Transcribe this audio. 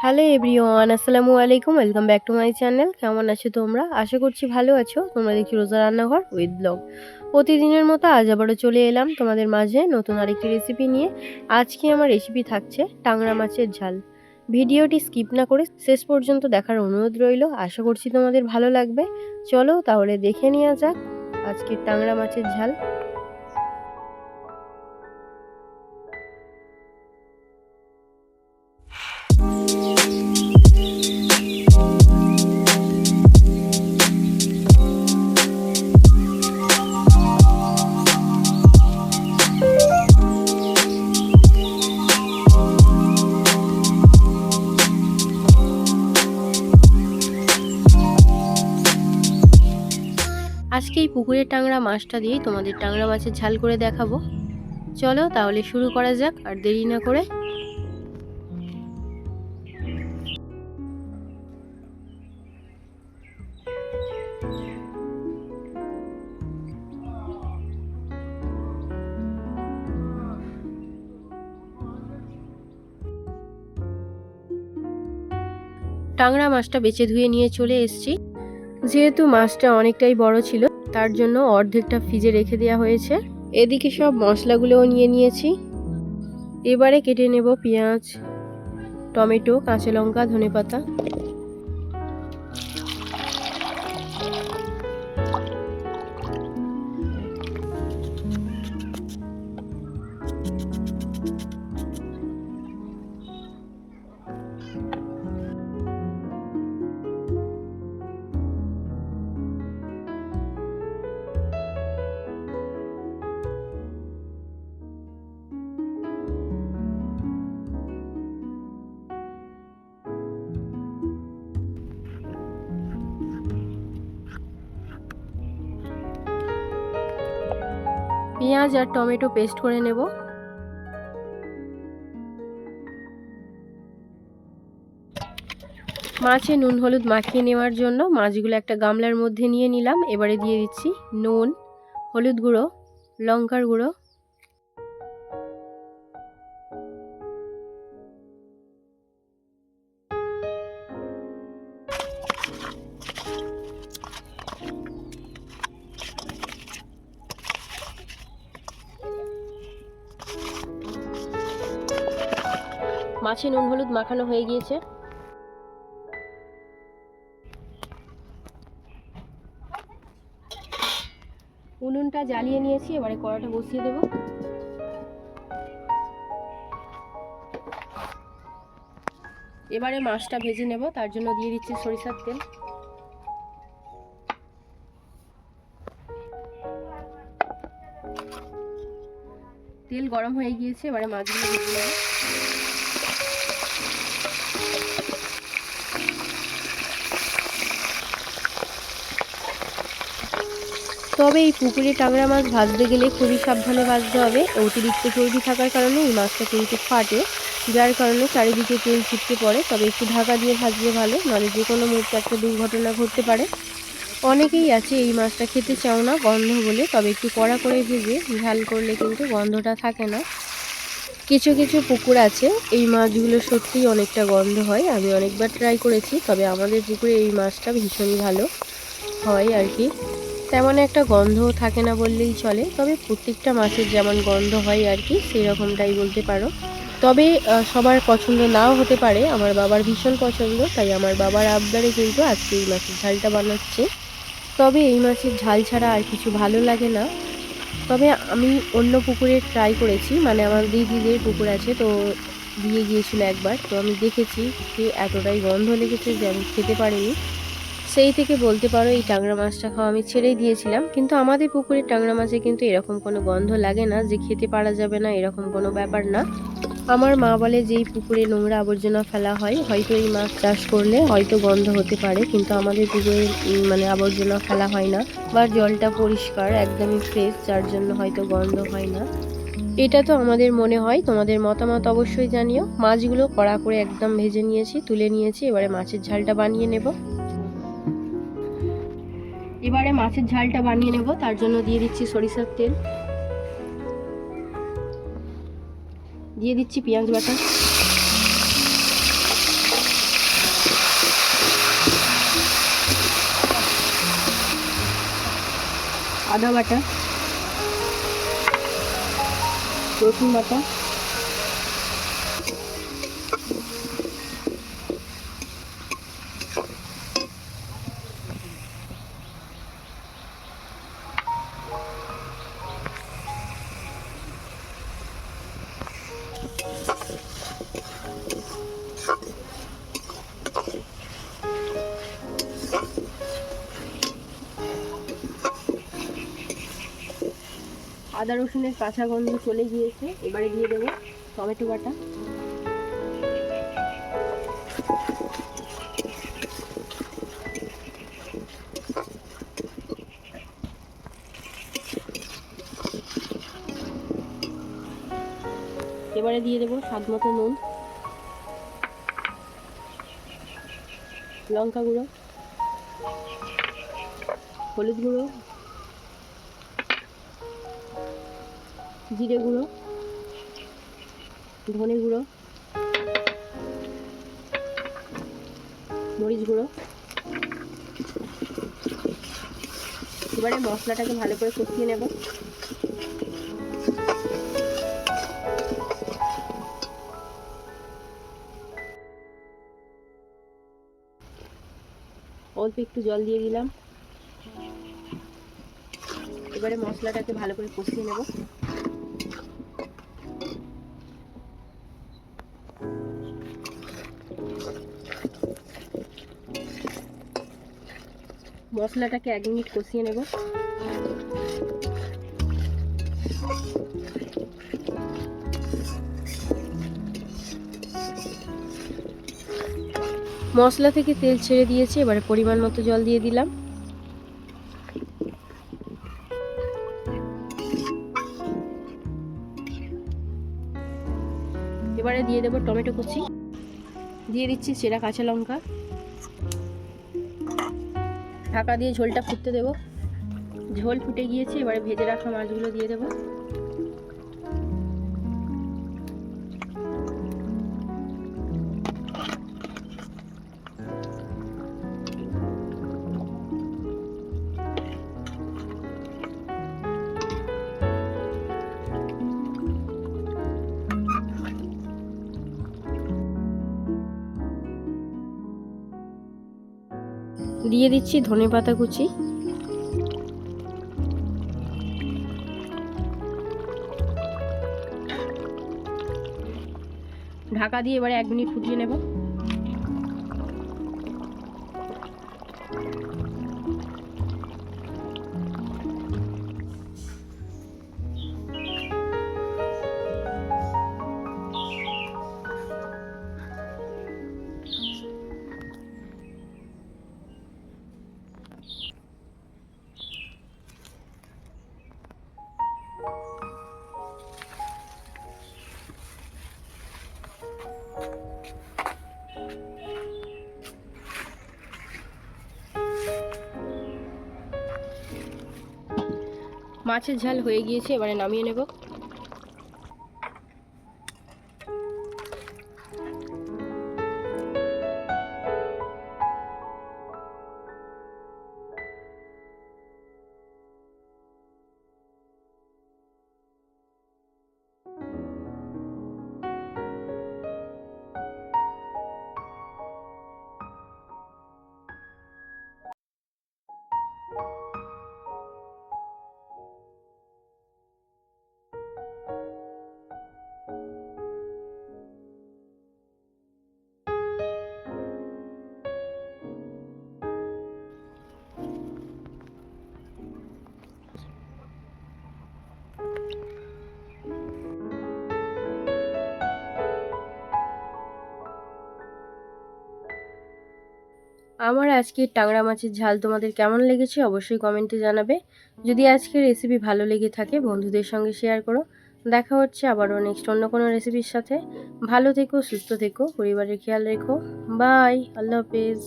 Hello everyone, আসসালামু আলাইকুম। Welcome back to my channel. কেমন আছো তোমরা? আশা করছি ভালো আছো। তোমরা দেখছি রোজা রান্নাঘর উইথ ব্লগ। প্রতিদিনের মতো আজ আবারও চলে এলাম তোমাদের মাঝে নতুন আরেকটি রেসিপি নিয়ে। আজকে আমার রেসিপি থাকছে টাংরা মাছের ঝাল। ভিডিওটি স্কিপ না করে শেষ পর্যন্ত দেখার অনুরোধ রইল। আশা করছি তোমাদের ভালো লাগবে। চলো তাহলে দেখে নেওয়া যাক আজকের টাংরা মাছের ঝাল। আজকে এই পুকুরের টাংরা মাছটা দিয়েই তোমাদের টাংরা মাছের ঝাল করে দেখাবো। চলো তাহলে শুরু করা যাক আর দেরি না করে। টাংরা মাছটা বেছে ধুয়ে নিয়ে চলে এসেছি। যেহেতু মাছটা অনেকটাই বড় ছিল তার জন্য অর্ধেকটা ফ্রিজে রেখে দেওয়া হয়েছে। এদিকে সব মশলাগুলোও নিয়ে নিয়েছি। এবারে কেটে নেব পেঁয়াজ, টমেটো, কাঁচা লঙ্কা, ধনেপাতা। পেঁয়াজ আর টমেটো পেস্ট করে নেব। মাছে নুন হলুদ মাখিয়ে নেওয়ার জন্য মাছগুলো একটা গামলার মধ্যে নিয়ে নিলাম। এবারে দিয়ে দিচ্ছি নুন, হলুদ গুঁড়ো, লঙ্কার গুঁড়ো, মাছে নুন হলুদ মাখানো হয়ে গিয়েছে। উনুনটা জ্বালিয়ে নিয়েছি। এবারে কড়াটা বসিয়ে দেব। এবারে মাছটা ভেজে নেব, তার জন্য দিয়ে দিচ্ছি সরিষার তেল। তেল গরম হয়ে গিয়েছে, এবারে মাছগুলো ভেজে নেব। তবে এই পুকুরে টাংরা মাছ ভাজতে গেলে খুবই সাবধানে ভাজতে হবে। অতিরিক্ত চর্বি থাকার কারণে এই মাছটা কিন্তু ফাটে, যার কারণে চারিদিকে তেল ছিটকে পড়ে। তবে একটু ঢাকা দিয়ে ভাজলে ভালো, নাহলে যে কোনো মুহূর্তে একটা দুর্ঘটনা ঘটতে পারে। অনেকেই আছে এই মাছটা খেতে চাও না গন্ধ বলে, তবে একটু কড়া করে ভেজে ঝাল করলে কিন্তু গন্ধটা থাকে না। কিছু কিছু পুকুর আছে এই মাছগুলো সত্যিই অনেকটা গন্ধ হয়। আমি অনেকবার ট্রাই করেছি, তবে আমাদের পুকুরে এই মাছটা ভীষণই ভালো হয় আর কি। তেমন একটা গন্ধও থাকে না বললেই চলে, তবে প্রত্যেকটা মাছের যেমন গন্ধ হয় আর কি, সেই রকমটাই বলতে পারো। তবে সবার পছন্দ নাও হতে পারে। আমার বাবার ভীষণ পছন্দ, তাই আমার বাবার আবদারে কিন্তু আজকে এই মাছের ঝালটা বানাচ্ছে। তবে এই মাছের ঝাল ছাড়া আর কিছু ভালো লাগে না। তবে আমি অন্য পুকুরে ট্রাই করেছি, মানে আমার দিদিদের পুকুর আছে, তো দিয়ে গিয়েছিল একবার, তো আমি দেখেছি যে এতটাই গন্ধ লেগেছে যে আমি খেতে পারিনি। সেই থেকে বলতে পারো এই টাংরা মাছটা খাওয়া আমি ছেড়েই দিয়েছিলাম। কিন্তু আমাদের পুকুরের টাংরা মাছে কিন্তু এরকম কোনো গন্ধ লাগে না যে খেতে পারা যাবে না, এরকম কোনো ব্যাপার না। আমার মা বলে যে এই পুকুরে নোংরা আবর্জনা ফেলা হয়, হয়তো এই মাছ চাষ করলে হয়তো গন্ধ হতে পারে, কিন্তু আমাদের পুকুরে মানে আবর্জনা ফেলা হয় না, বা জলটা পরিষ্কার একদমই ফ্রেশ, যার জন্য হয়তো গন্ধ হয় না। এটা তো আমাদের মনে হয়, তোমাদের মতামত অবশ্যই জানিও। মাছগুলো কড়া করে একদম ভেজে নিয়েছি, তুলে নিয়েছি। এবারে মাছের ঝালটা বানিয়ে নেব। তার জন্য দিয়ে দিচ্ছি সরিষার তেল, দিয়ে দিচ্ছি পেঁয়াজ বাটা, আদা বাটা, রসুন বাটা, আদা রসুনের কাঁচা গন্ধ চলে গিয়েছে। এবারে দিয়ে দেবো টমেটো বাটা, এবারে দিয়ে দেবো স্বাদ মতো নুন, লঙ্কা গুঁড়ো, হলুদ গুঁড়ো, জিরে গুঁড়ো, ধনে গুঁড়ো, মরিচ গুঁড়ো। এবারে মশলাটাকে ভালো করে কষিয়ে নেব। অল্প একটু জল দিয়ে দিলাম। এবারে মশলাটাকে ভালো করে কষিয়ে নেব। মশলাটাকে 1 মিনিট কষিয়ে নেব। মশলা থেকে তেল ছেড়ে দিয়েছে। এবারে পরিমাণ মতো জল দিয়ে দিলাম। এবারে দিয়ে দেবো টমেটো কুচি, দিয়ে দিচ্ছি চেরা কাঁচা লঙ্কা। ঢাকা দিয়ে ঝোলটা ফুটতে দেব। ঝোল ফুটে গিয়েছে। এবারে ভেজে রাখা মাছগুলো দিয়ে দেবো। দিয়ে দিচ্ছি ধনেপাতা কুচি। ঢাকা দিয়ে এবারে 1 মিনিট ফুটিয়ে নেব। মাছের ঝাল হয়ে গিয়েছে। এবারে নামিয়ে নেব। আমার আজকের ট্যাংরা মাছের ঝাল তোমাদের কেমন লেগেছে অবশ্যই কমেন্টে জানাবে। যদি আজকের রেসিপি ভালো লেগে থাকে বন্ধুদের সঙ্গে শেয়ার করো। দেখা হচ্ছে আবারও নেক্সট অন্য কোনো রেসিপির সাথে। ভালো থেকো, সুস্থ থেকো, পরিবারের খেয়াল রেখো। বাই, আল্লাহ হাফেজ।